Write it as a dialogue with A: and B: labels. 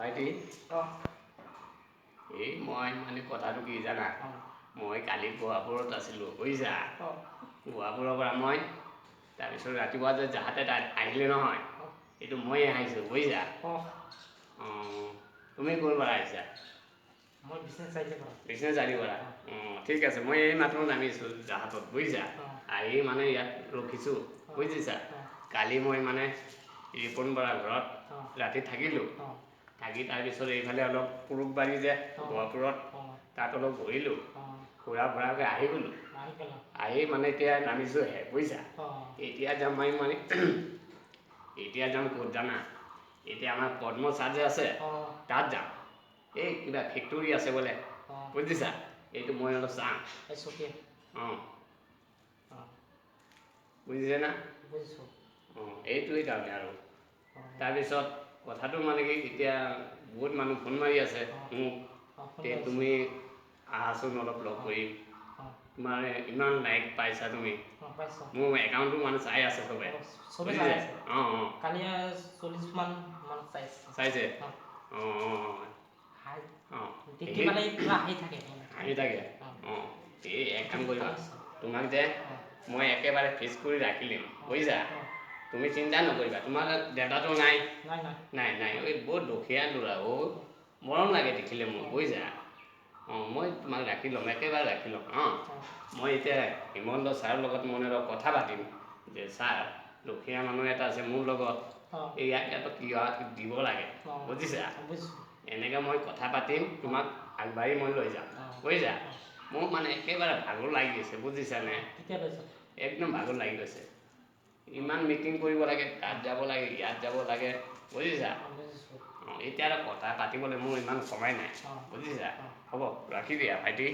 A: ভাইটি এই মই মানে কথাটো কি জানা মই কালি গুৱাহাপুৰত আছিলোঁ বুজিছা গুৱাহাপুৰৰ পৰা মই তাৰপিছত ৰাতিপুৱা যে জাহাতে আহিলে নহয় এইটো ময়ে আহিছোঁ বুজিছা তুমি ক'ৰ পৰা আহিছা বিজনেছ চাৰিৰ পৰা ঠিক আছে মই এই মাত্ৰ নামিছোঁ জাহাজত বুজিছা আহি মানে ইয়াত ৰখিছোঁ বুজিছা কালি মই মানে ৰিপন বৰা ঘৰত ৰাতি থাকিলোঁ থাকি তাৰপিছত এইফালে অলপ পুৰুকবাৰী যে গহপুৰত তাত অলপ ঘূৰিলোঁ ফুৰা ফুৰাকৈ আহি গ'লোঁ আহি মানে এতিয়া নামিছোঁহে বুজিছা এতিয়া যাম মই মানে এতিয়া যাম ক'ত জানা এতিয়া আমাৰ পদ্মচাৰ যে আছে তাত যাম এই কিবা ফেক্টৰী আছে বোলে বুজিছা এইটো মই অলপ চাম বুজিছে না এইটোৱেই কাৰণে আৰু তাৰপিছত কথাটো মানে কি এতিয়া বহুত মানুহ ফোন মাৰি আছে মোক তুমি আহাচোন অলপ লগ কৰিম তোমাৰ ইমান লাইক পাইছা তুমি মোৰ একাউণ্টটো মানে চাই আছে চবে চাইছে আহি থাকে এই এক কাম কৰিবা তোমাক যে মই একেবাৰে ফিক্স কৰি ৰাখিলিম বুজিছা তুমি চিন্তা নকৰিবা তোমাৰ দেউতাটো নাই নাই এই বহুত দুখীয়া ল'ৰা মৰম লাগে দেখিলে মোক বুজিছা মই তোমাক ৰাখি ল'ম একেবাৰে ৰাখি ল'ম মই এতিয়া হিমন্ত ছাৰৰ লগত মই অলপ কথা পাতিম যে ছাৰ দুখীয়া মানুহ এটা আছে মোৰ লগত ইয়াক কিবা দিব লাগে বুজিছা এনেকৈ মই কথা পাতিম তোমাক আগবাঢ়ি মই লৈ যাম বুজিছা মোক মানে একেবাৰে ভাগৰ লাগি গৈছে বুজিছানে একদম ভাগৰ লাগি গৈছে ইমান মিটিং কৰিব লাগে তাত যাব লাগে ইয়াত যাব লাগে বুজিছা এতিয়া কথা পাতিবলৈ মোৰ ইমান সময় নাই বুজিছা হ'ব ৰাখি দিয়া ভাইটি